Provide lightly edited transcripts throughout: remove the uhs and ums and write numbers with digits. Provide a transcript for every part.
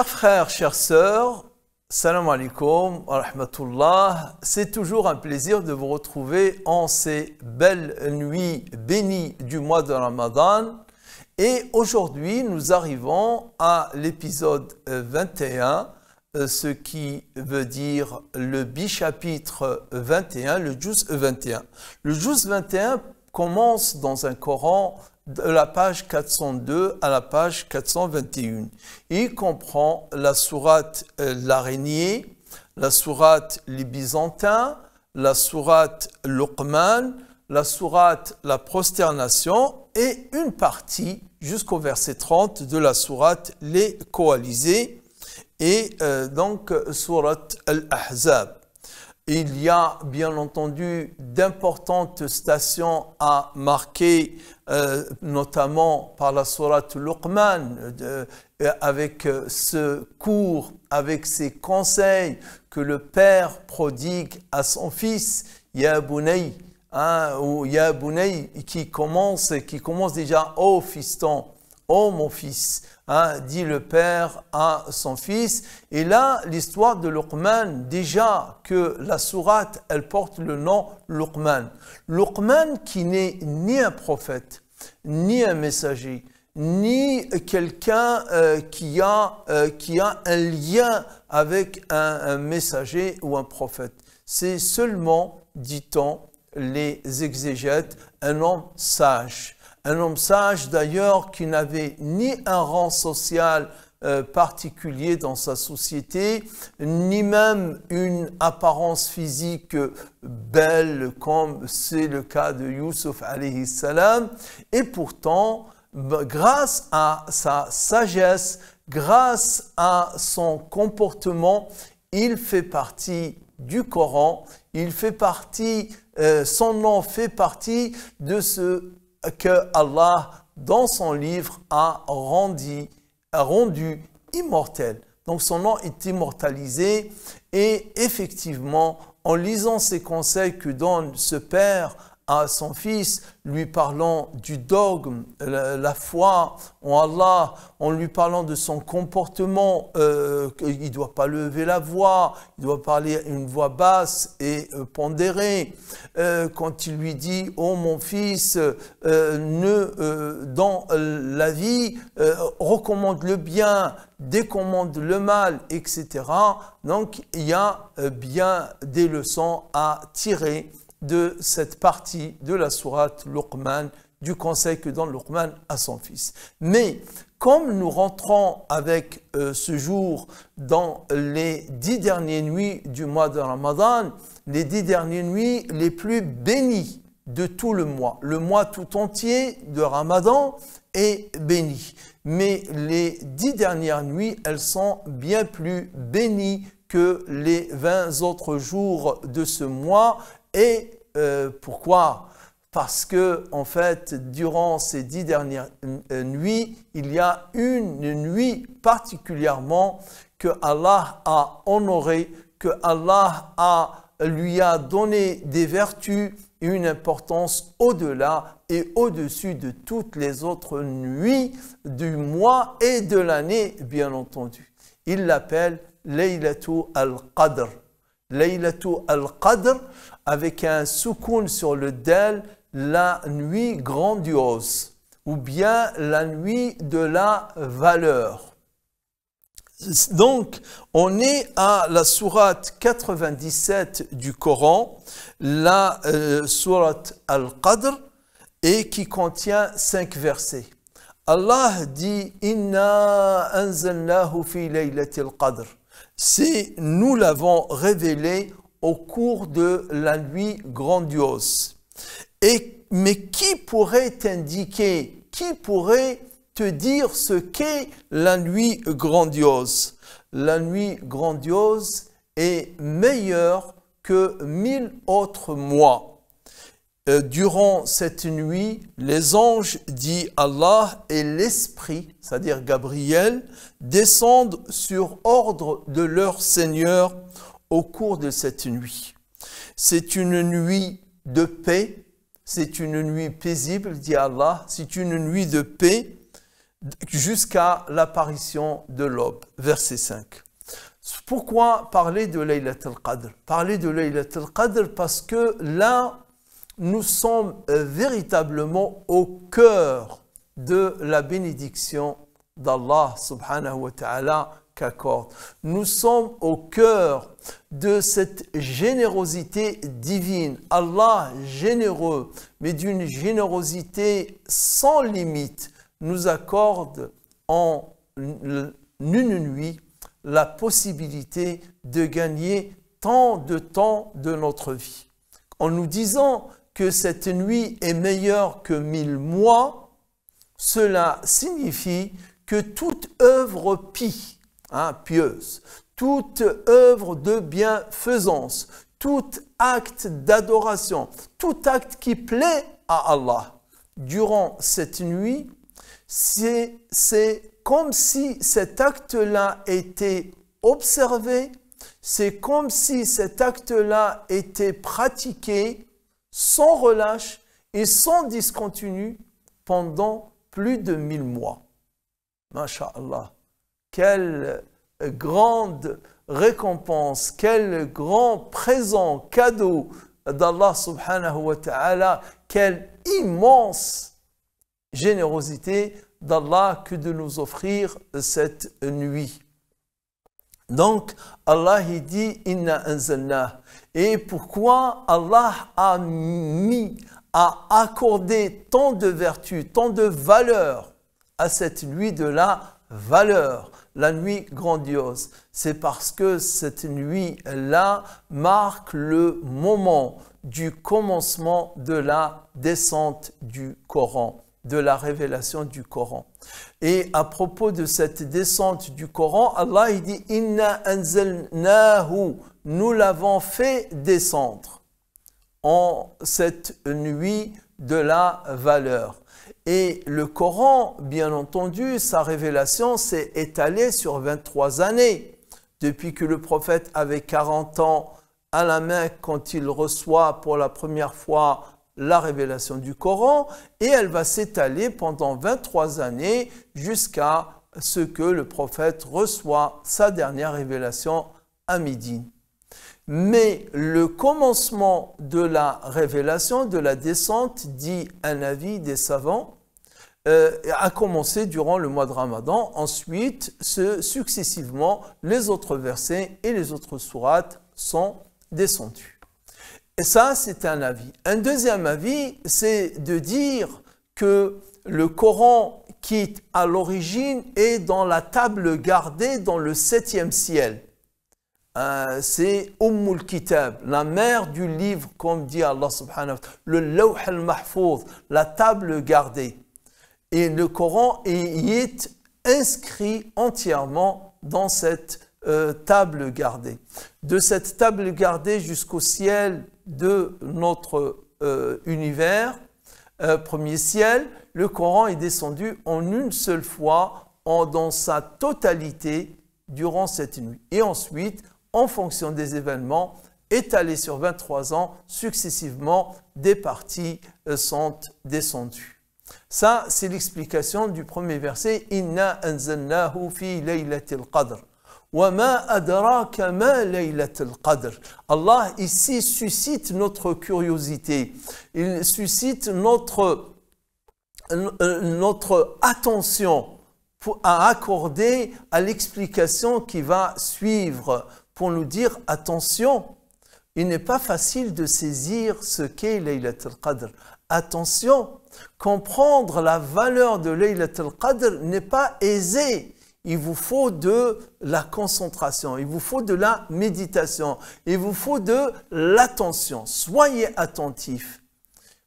Chers frères, chères sœurs, salam alaikum wa rahmatullah. C'est toujours un plaisir de vous retrouver en ces belles nuits bénies du mois de Ramadan. Et aujourd'hui, nous arrivons à l'épisode 21, ce qui veut dire le bichapitre 21, le juz 21. Le juz 21 commence dans un Coran de la page 402 à la page 421. Il comprend la sourate l'araignée, la sourate les Byzantins, la sourate Luqman, la sourate la prosternation et une partie jusqu'au verset 30 de la sourate les coalisés et donc sourate Al-Ahzab. Il y a bien entendu d'importantes stations à marquer, notamment par la sourate Luqman, avec ce cours, avec ces conseils que le père prodigue à son fils, Ya Bunay, ou Ya Bunay, qui commence déjà, ô fiston, ô mon fils, dit le père à son fils. Et là, l'histoire de Luqman, déjà que la sourate, elle porte le nom Luqman. Luqman qui n'est ni un prophète, ni un messager, ni quelqu'un qui a un lien avec un messager ou un prophète. C'est seulement, dit-on, les exégètes, un homme sage. Un homme sage d'ailleurs qui n'avait ni un rang social particulier dans sa société, ni même une apparence physique belle comme c'est le cas de Youssouf alayhi salam. Et pourtant, grâce à sa sagesse, grâce à son comportement, il fait partie du Coran, il fait partie, son nom fait partie de ce que Allah, dans son livre, a rendu immortel. Donc son nom est immortalisé et effectivement, en lisant ces conseils que donne ce père à son fils, lui parlant du dogme, la foi en Allah, en lui parlant de son comportement, il ne doit pas lever la voix, il doit parler à une voix basse et pondérée. Quand il lui dit « Oh mon fils, dans la vie, recommande le bien, décommande le mal, etc. » Donc il y a bien des leçons à tirer de cette partie de la sourate Luqman, du conseil que donne Luqman à son fils. Mais comme nous rentrons avec ce jour dans les 10 dernières nuits du mois de Ramadan, les 10 dernières nuits les plus bénies de tout le mois tout entier de Ramadan est béni. Mais les 10 dernières nuits, elles sont bien plus bénies que les 20 autres jours de ce mois. Et pourquoi? Parce que, en fait, durant ces 10 dernières nuits, il y a une nuit particulièrement que Allah a honorée, que Allah lui a donné des vertus et une importance au-delà et au-dessus de toutes les autres nuits du mois et de l'année, bien entendu. Il l'appelle Laylatul al-Qadr. Laylatul al-Qadr, avec un soukoun sur le del, la nuit grandiose, ou bien la nuit de la valeur. Donc, on est à la sourate 97 du Coran, la sourate Al-Qadr, et qui contient 5 versets. Allah dit « Inna anzalnahu fi laylatil qadr » c'est nous l'avons révélé au cours de la nuit grandiose. Mais qui pourrait t'indiquer, qui pourrait te dire ce qu'est la nuit grandiose? La nuit grandiose est meilleure que 1000 autres mois. Durant cette nuit, les anges, dit Allah, et l'Esprit, c'est-à-dire Gabriel, descendent sur ordre de leur Seigneur au cours de cette nuit. C'est une nuit de paix, c'est une nuit paisible, dit Allah, c'est une nuit de paix, jusqu'à l'apparition de l'aube. Verset 5. Pourquoi parler de Laylat al-Qadr? Parler de Laylat al-Qadr parce que là, nous sommes véritablement au cœur de la bénédiction d'Allah subhanahu wa ta'ala qu'accorde. Nous sommes au cœur de cette générosité divine. Allah généreux, mais d'une générosité sans limite, nous accorde en une nuit la possibilité de gagner tant de temps de notre vie. En nous disant que cette nuit est meilleure que 1000 mois, cela signifie que toute œuvre pieuse, toute œuvre de bienfaisance, tout acte d'adoration, tout acte qui plaît à Allah durant cette nuit, c'est comme si cet acte-là était observé, c'est comme si cet acte-là était pratiqué sans relâche et sans discontinu pendant plus de 1000 mois. Masha'Allah, quelle grande récompense, quel grand présent, cadeau d'Allah subhanahu wa ta'ala, quelle immense générosité d'Allah que de nous offrir cette nuit. Donc, Allah il dit « Inna anzalna ». Et pourquoi Allah a accordé tant de vertus, tant de valeur à cette nuit de la valeur, la nuit grandiose? C'est parce que cette nuit-là marque le moment du commencement de la descente du Coran, de la révélation du Coran. Et à propos de cette descente du Coran, Allah il dit « Inna anzalnahu » nous l'avons fait descendre en cette nuit de la valeur. Et le Coran, bien entendu, sa révélation s'est étalée sur 23 années. Depuis que le prophète avait 40 ans à la Mecque quand il reçoit pour la première fois la révélation du Coran, et elle va s'étaler pendant 23 années jusqu'à ce que le prophète reçoit sa dernière révélation à Médine. Mais le commencement de la révélation, de la descente, dit un avis des savants, a commencé durant le mois de Ramadan. Ensuite, successivement, les autres versets et les autres sourates sont descendus. Et ça, c'est un avis. Un deuxième avis, c'est de dire que le Coran, qui à l'origine est dans la table gardée dans le 7e ciel. C'est Ummul Kitab, la mère du livre, comme dit Allah subhanahu wa ta'ala, le Lawh al-Mahfouz, la table gardée. Et le Coran y est inscrit entièrement dans cette table gardée. De cette table gardée jusqu'au ciel de notre univers, premier ciel, le Coran est descendu en une seule fois, dans sa totalité, durant cette nuit. Et ensuite, en fonction des événements, étalés sur 23 ans, successivement, des parties sont descendues. Ça, c'est l'explication du premier verset. « Inna anzalnahu fi laylatil qadr ». Wa ma adraka ma laylatil qadr. Allah ici suscite notre curiosité. Il suscite notre attention à accorder à l'explication qui va suivre pour nous dire attention, il n'est pas facile de saisir ce qu'est Laylatul Qadr. Attention, comprendre la valeur de Laylatul Qadr n'est pas aisé. Il vous faut de la concentration, il vous faut de la méditation, il vous faut de l'attention. Soyez attentifs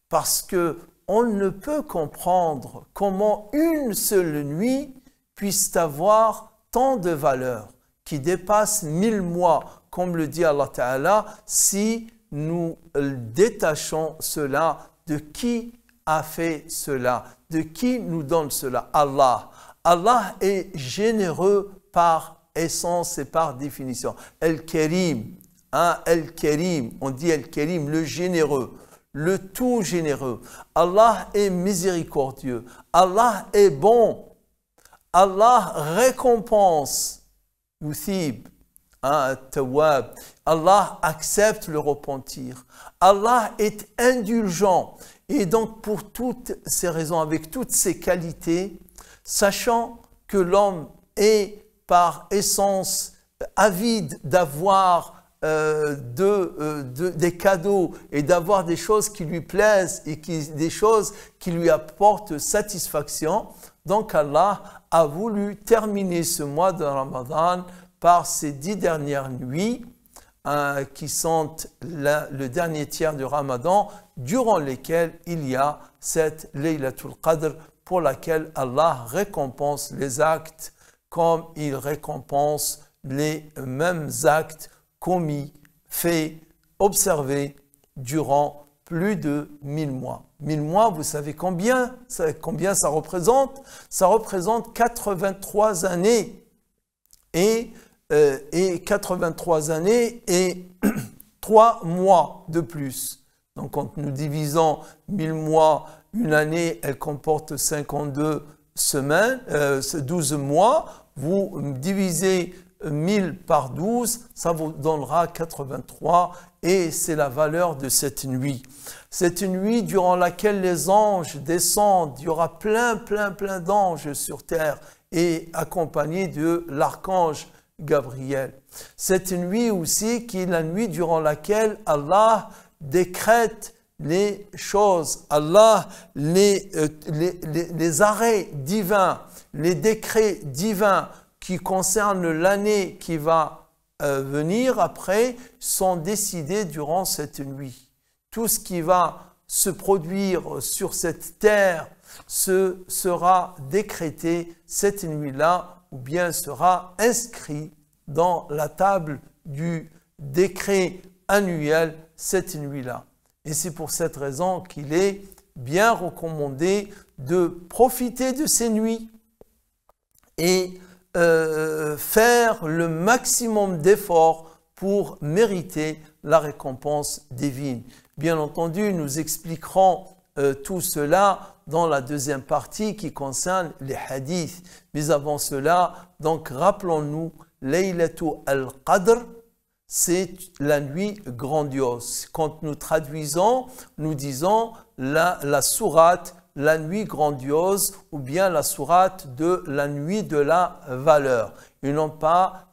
parce que on ne peut comprendre comment une seule nuit puisse avoir tant de valeur qui dépasse 1000 mois, comme le dit Allah Ta'ala, si nous détachons cela de qui a fait cela, de qui nous donne cela. Allah. Allah est généreux par essence et par définition. El-Karim, El-Karim, on dit El-Karim, le généreux, le tout généreux. Allah est miséricordieux, Allah est bon. Allah récompense Yuthib, Tawwab. Allah accepte le repentir. Allah est indulgent. Et donc, pour toutes ces raisons, avec toutes ces qualités, sachant que l'homme est par essence avide d'avoir des cadeaux et d'avoir des choses qui lui plaisent et des choses qui lui apportent satisfaction, donc Allah a voulu terminer ce mois de Ramadan par ces 10 dernières nuits qui sont le dernier tiers du Ramadan, durant lesquelles il y a cette Laylatul Qadr pour laquelle Allah récompense les actes comme il récompense les mêmes actes commis, faits, observés durant plus de 1000 mois. 1000 mois, vous savez combien ça représente? Ça représente 83 années. Et 83 années et 3 mois de plus. Donc, quand nous divisons 1000 mois, une année, elle comporte 52 semaines, 12 mois. Vous divisez 1000 par 12, ça vous donnera 83 et c'est la valeur de cette nuit. Cette nuit durant laquelle les anges descendent, il y aura plein d'anges sur terre et accompagnés de l'archange Gabriel. Cette nuit aussi qui est la nuit durant laquelle Allah décrète les choses, Allah les arrêts divins, les décrets divins qui concernent l'année qui va venir après sont décidés durant cette nuit. Tout ce qui va se produire sur cette terre sera décrété cette nuit-là ou bien sera inscrit dans la table du décret annuel cette nuit-là. Et c'est pour cette raison qu'il est bien recommandé de profiter de ces nuits et faire le maximum d'efforts pour mériter la récompense divine. Bien entendu, nous expliquerons tout cela dans la deuxième partie qui concerne les hadiths. Mais avant cela, donc rappelons-nous, Laylatul al-Qadr, c'est la nuit grandiose. Quand nous traduisons, nous disons la sourate, la nuit grandiose, ou bien la sourate de la nuit de la valeur. Et non pas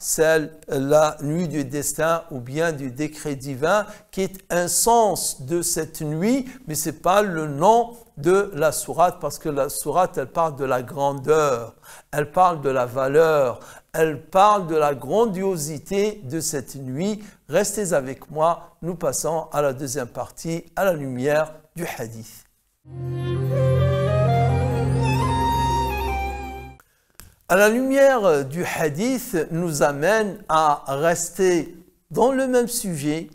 la nuit du destin ou bien du décret divin, qui est un sens de cette nuit, mais ce n'est pas le nom de la sourate, parce que la sourate, elle parle de la grandeur, elle parle de la valeur, elle parle de la grandiosité de cette nuit. Restez avec moi, nous passons à la deuxième partie, à la lumière du hadith. À la lumière du hadith nous amène à rester dans le même sujet,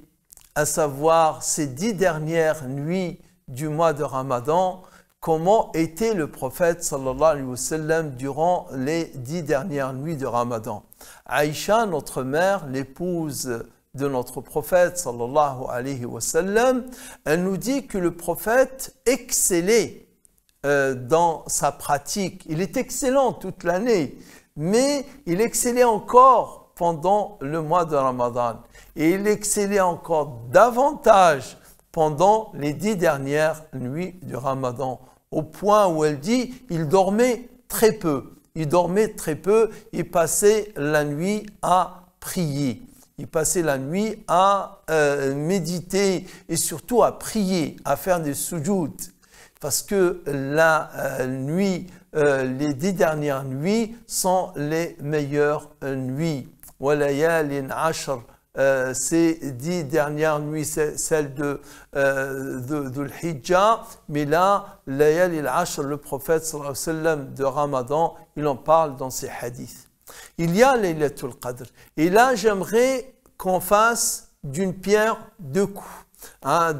à savoir ces 10 dernières nuits du mois de Ramadan, comment était le prophète sallallahu alayhi wa sallam durant les 10 dernières nuits de Ramadan. Aïcha, notre mère, l'épouse de notre prophète sallallahu alayhi wa sallam, elle nous dit que le prophète excellait dans sa pratique. Il est excellent toute l'année, mais il excellait encore pendant le mois de Ramadan. Et il excellait encore davantage pendant les 10 dernières nuits du Ramadan, au point où elle dit il dormait très peu. Il dormait très peu, il passait la nuit à prier. Il passait la nuit à méditer et surtout à prier, à faire des sujouds. Parce que la nuit, les 10 dernières nuits sont les meilleures nuits. Walayalin ashr, ces 10 dernières nuits, c'est celle de l'Hijjah, mais là, layali al-ashr, le prophète sallallahu alayhi wa sallam de Ramadan, il en parle dans ses hadiths. Il y a Laylatul Qadr. Et là, j'aimerais qu'on fasse d'une pierre deux coups.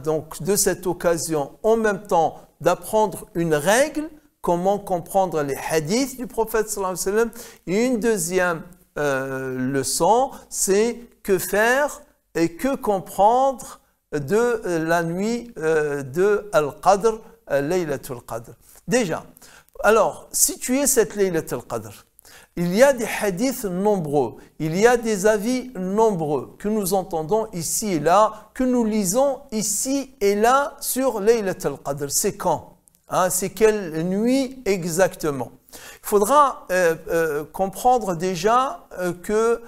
Donc, de cette occasion, en même temps, d'apprendre une règle, comment comprendre les hadiths du prophète sallallahu alayhi wa sallam. Et une deuxième leçon, c'est que faire et que comprendre de la nuit de Al-Qadr, Laylatul Qadr. Déjà, alors, situer cette Laylatul Qadr. il y a des hadiths nombreux, il y a des avis nombreux que nous entendons ici et là, que nous lisons ici et là sur Laylat al-Qadr. C'est quand? C'est quelle nuit exactement? Il faudra comprendre déjà que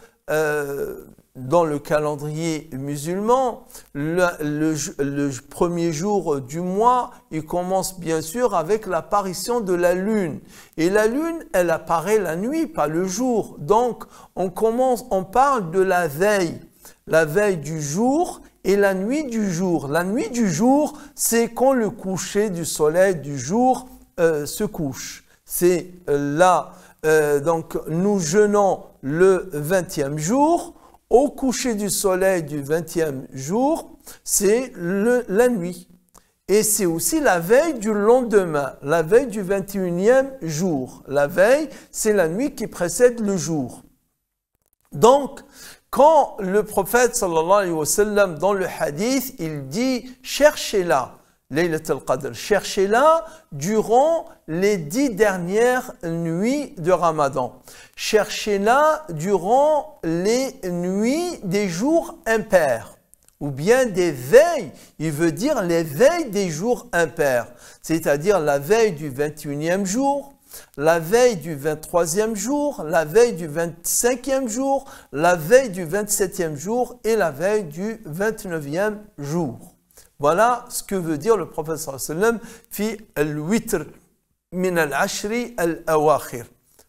dans le calendrier musulman, le premier jour du mois, il commence bien sûr avec l'apparition de la lune. Et la lune, elle apparaît la nuit, pas le jour. Donc, on parle de la veille du jour et la nuit du jour. La nuit du jour, c'est quand le coucher du soleil du jour se couche. C'est là, donc nous jeûnons le 20e jour. Au coucher du soleil du 20e jour, c'est la nuit. Et c'est aussi la veille du lendemain, la veille du 21e jour. La veille, c'est la nuit qui précède le jour. Donc, quand le prophète sallallahu alayhi wa sallam, dans le hadith, il dit « Cherchez-la ». Laylat al-Qadr, cherchez-la durant les 10 dernières nuits de Ramadan. Cherchez-la durant les nuits des jours impairs, ou bien des veilles, il veut dire les veilles des jours impairs, c'est-à-dire la veille du 21e jour, la veille du 23e jour, la veille du 25e jour, la veille du 27e jour et la veille du 29e jour. Voilà ce que veut dire le prophète sallallahu alayhi wa sallam fi al-witr min al-ashri al-awakhir.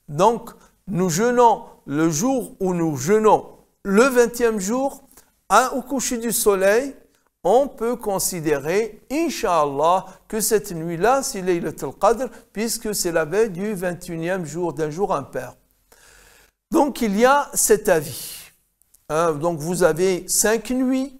Donc, nous jeûnons le jour où nous jeûnons le 20e jour, au coucher du soleil, on peut considérer, Inch'Allah, que cette nuit-là, c'est Laylat al-Qadr, puisque c'est la veille du 21e jour, d'un jour impair. Donc, il y a cet avis. Donc, vous avez 5 nuits.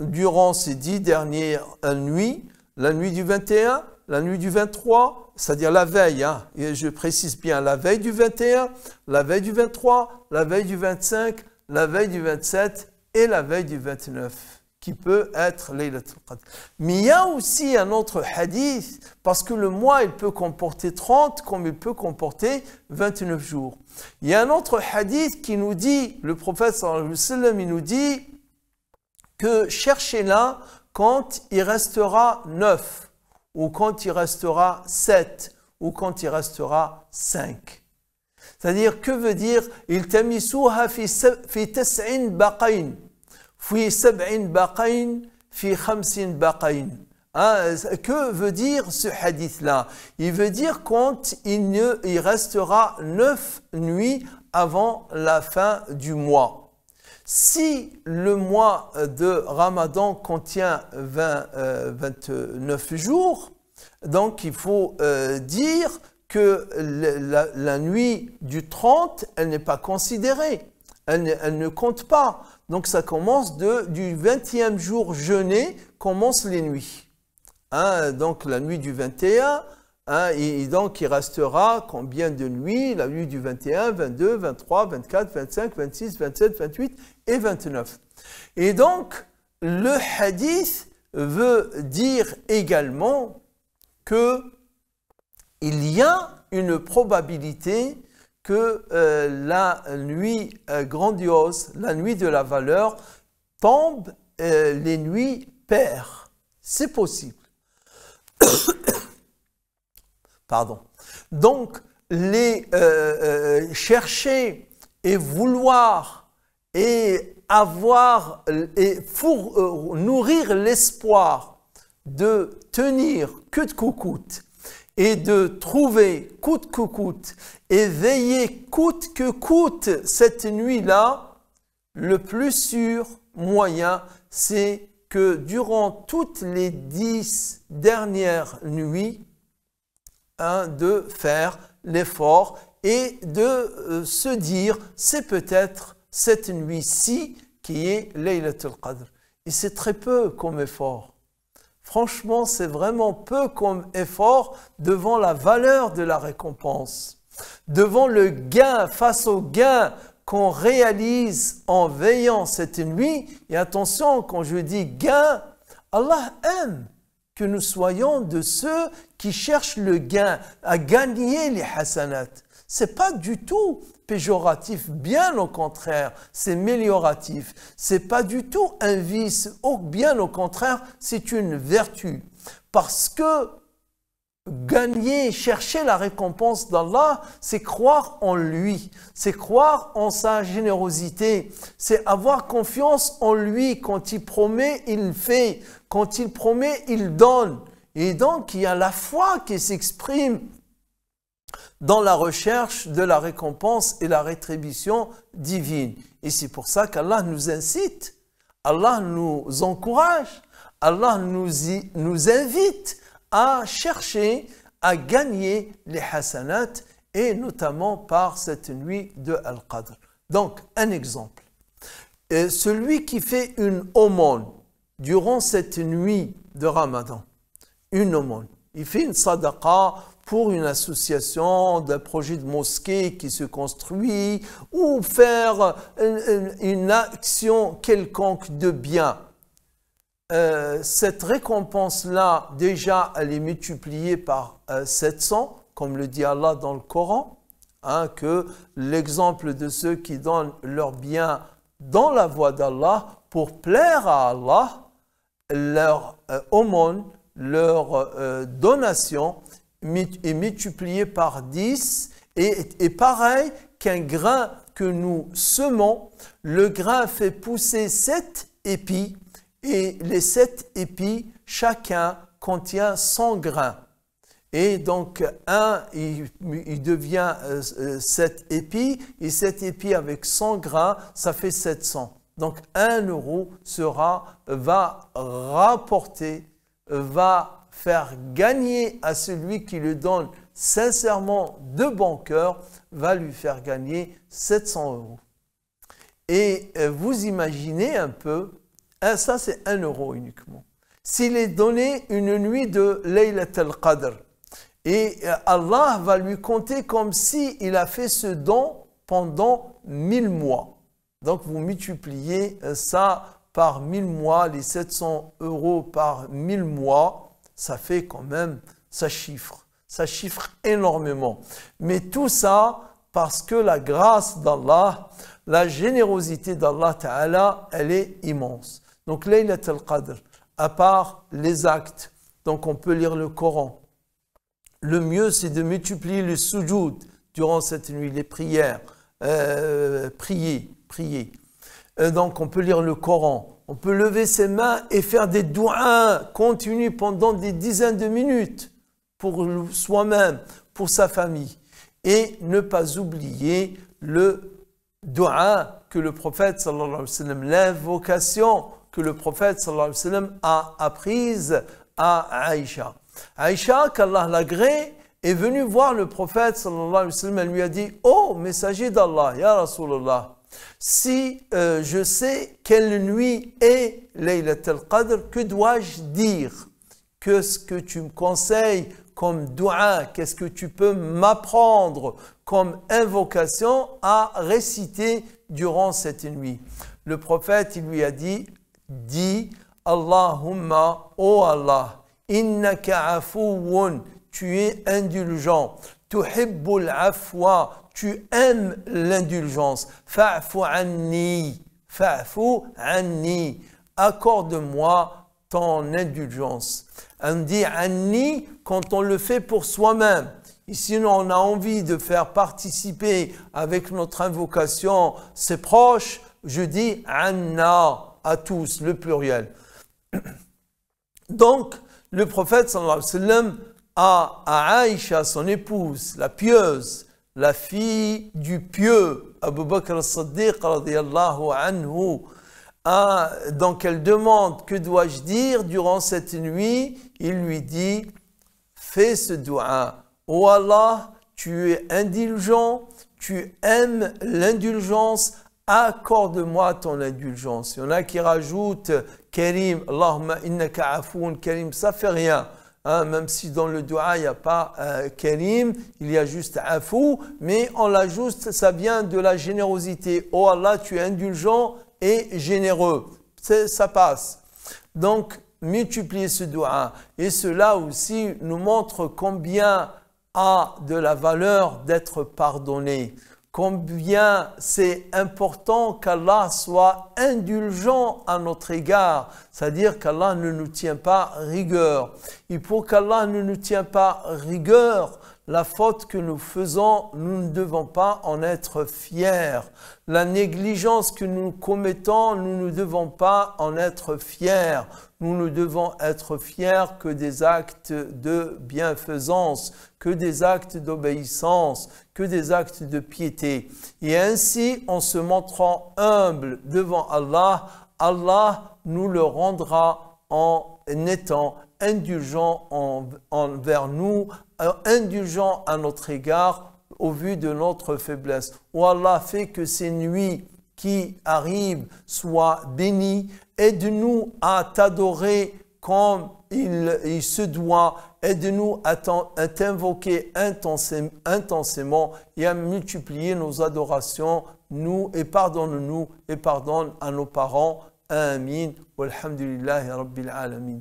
Durant ces 10 dernières nuits, la nuit du 21, la nuit du 23, c'est-à-dire la veille, et je précise bien, la veille du 21, la veille du 23, la veille du 25, la veille du 27 et la veille du 29, qui peut être Laylat al-Qadr. Mais il y a aussi un autre hadith, parce que le mois, il peut comporter 30 comme il peut comporter 29 jours. Il y a un autre hadith qui nous dit, le prophète sallallahu alayhi wa sallam, il nous dit que cherchez-la quand il restera 9, ou quand il restera 7, ou quand il restera 5. C'est-à-dire, que veut dire « Iltamisuha fi tas'in baqayn, fi sab'in baqayn, fi khamsin baqayn ». Que veut dire ce hadith-là? Il veut dire quand il restera 9 nuits avant la fin du mois. Si le mois de Ramadan contient 29 jours, donc il faut dire que la nuit du 30, elle n'est pas considérée, elle ne compte pas. Donc ça commence du 20e jour jeûné, commencent les nuits. Donc la nuit du 21, et donc il restera combien de nuits? La nuit du 21, 22, 23, 24, 25, 26, 27, 28 et 29. Et donc le hadith veut dire également que il y a une probabilité que la nuit grandiose, la nuit de la valeur, tombe les nuits paires. C'est possible. Pardon. Donc, chercher et vouloir et avoir et nourrir l'espoir de tenir coûte que coûte et de trouver coûte que coûte et veiller coûte que coûte cette nuit-là, le plus sûr moyen, c'est que durant toutes les 10 dernières nuits, de faire l'effort et de se dire c'est peut-être cette nuit-ci qui est Laylat al-Qadr. Et c'est très peu comme effort. Franchement, c'est vraiment peu comme effort devant la valeur de la récompense, devant le gain, face au gain qu'on réalise en veillant cette nuit. Et attention, quand je dis gain, Allah aime que nous soyons de ceux qui cherchent le gain, à gagner les hasanat. C'est pas du tout péjoratif, bien au contraire, c'est amélioratif. C'est pas du tout un vice, bien au contraire, c'est une vertu. Parce que gagner, chercher la récompense d'Allah, c'est croire en lui, c'est croire en sa générosité, c'est avoir confiance en lui. Quand il promet, il fait. Quand il promet, il donne. Et donc, il y a la foi qui s'exprime dans la recherche de la récompense et la rétribution divine. Et c'est pour ça qu'Allah nous incite, Allah nous encourage, Allah nous invite à chercher, à gagner les hasanat, et notamment par cette nuit de Al-Qadr. Donc, un exemple. Celui qui fait une aumône durant cette nuit de Ramadan, une aumône, il fait une sadaqa pour une association, d'un projet de mosquée qui se construit, ou faire une action quelconque de bien. Cette récompense-là, déjà, elle est multipliée par 700, comme le dit Allah dans le Coran, hein, que l'exemple de ceux qui donnent leur bien dans la voie d'Allah pour plaire à Allah, leur aumône, leur donation est multiplié par 10 et pareil qu'un grain que nous semons, le grain fait pousser 7 épis et les 7 épis, chacun contient 100 grains. Et donc, il devient 7 épis, et 7 épis avec 100 grains, ça fait 700. Donc, 1 euro va rapporter, va faire gagner à celui qui le donne sincèrement de bon cœur, va lui faire gagner 700 euros. Et vous imaginez un peu, ça c'est 1 euro uniquement. S'il est donné une nuit de Laylat al-Qadr, et Allah va lui compter comme s'il a fait ce don pendant 1000 mois. Donc vous multipliez ça par 1000 mois, les 700 euros par 1000 mois, ça fait quand même, ça chiffre énormément. Mais tout ça parce que la grâce d'Allah, la générosité d'Allah Ta'ala, elle est immense. Donc Laylat al-Qadr, à part les actes, donc on peut lire le Coran. Le mieux, c'est de multiplier le sujoud durant cette nuit, les prières, prier. Donc, on peut lire le Coran, on peut lever ses mains et faire des douas continus pendant des dizaines de minutes pour soi-même, pour sa famille. Et ne pas oublier le doua que le prophète, sallallahu alayhi wa sallam, l'invocation que le prophète, sallallahu alayhi wa sallam, a apprise à Aïcha. Aïcha, qu'Allah l'agrée, est venue voir le prophète sallallahu alayhi wa sallam, elle lui a dit: oh, messager d'Allah, ya Rasulallah, si je sais quelle nuit est Laylat al-Qadr, que dois-je dire? Qu'est-ce que tu me conseilles comme doua? Qu'est-ce que tu peux m'apprendre comme invocation à réciter durant cette nuit? Le prophète, il lui a dit: dis Allahumma, oh Allah, innaka afouun, tu es indulgent. Tuhibbul afwa, tu aimes l'indulgence. Fa'fu anni, accorde-moi ton indulgence. On dit anni quand on le fait pour soi-même. Et sinon, on a envie de faire participer avec notre invocation ses proches, je dis anna, à tous, le pluriel. Donc, le prophète sallallahu alayhi wa sallam à Aïcha, son épouse, la pieuse, la fille du pieux, Abu Bakr as-Siddiq radiyallahu anhu, donc elle demande: que dois-je dire durant cette nuit? Il lui dit: fais ce doua. Oh Allah, tu es indulgent, tu aimes l'indulgence, accorde-moi ton indulgence. Il y en a qui rajoutent Karim, Allahumma innaka afoun Karim, ça fait rien. Même si dans le dua il n'y a pas Karim, il y a juste Afou, mais on l'ajoute, ça vient de la générosité. Oh Allah, tu es indulgent et généreux. Ça passe. Donc, multiplier ce dua. Et cela aussi nous montre combien a de la valeur d'être pardonné. Combien c'est important qu'Allah soit indulgent à notre égard, c'est-à-dire qu'Allah ne nous tient pas rigueur. Et pour qu'Allah ne nous tienne pas rigueur, la faute que nous faisons, nous ne devons pas en être fiers. La négligence que nous commettons, nous ne devons pas en être fiers. Nous ne devons être fiers que des actes de bienfaisance, que des actes d'obéissance, que des actes de piété. Et ainsi, en se montrant humble devant Allah, Allah nous le rendra en étant indulgent envers nous, indulgent à notre égard au vu de notre faiblesse. Oh Allah, fait que ces nuits qui arrivent soient bénies. Aide-nous à t'adorer comme il se doit. Aide-nous à t'invoquer intensément et à multiplier nos adorations. Nous et pardonne-nous et pardonne à nos parents. Amin. Walhamdulillahi Rabbil Alamin.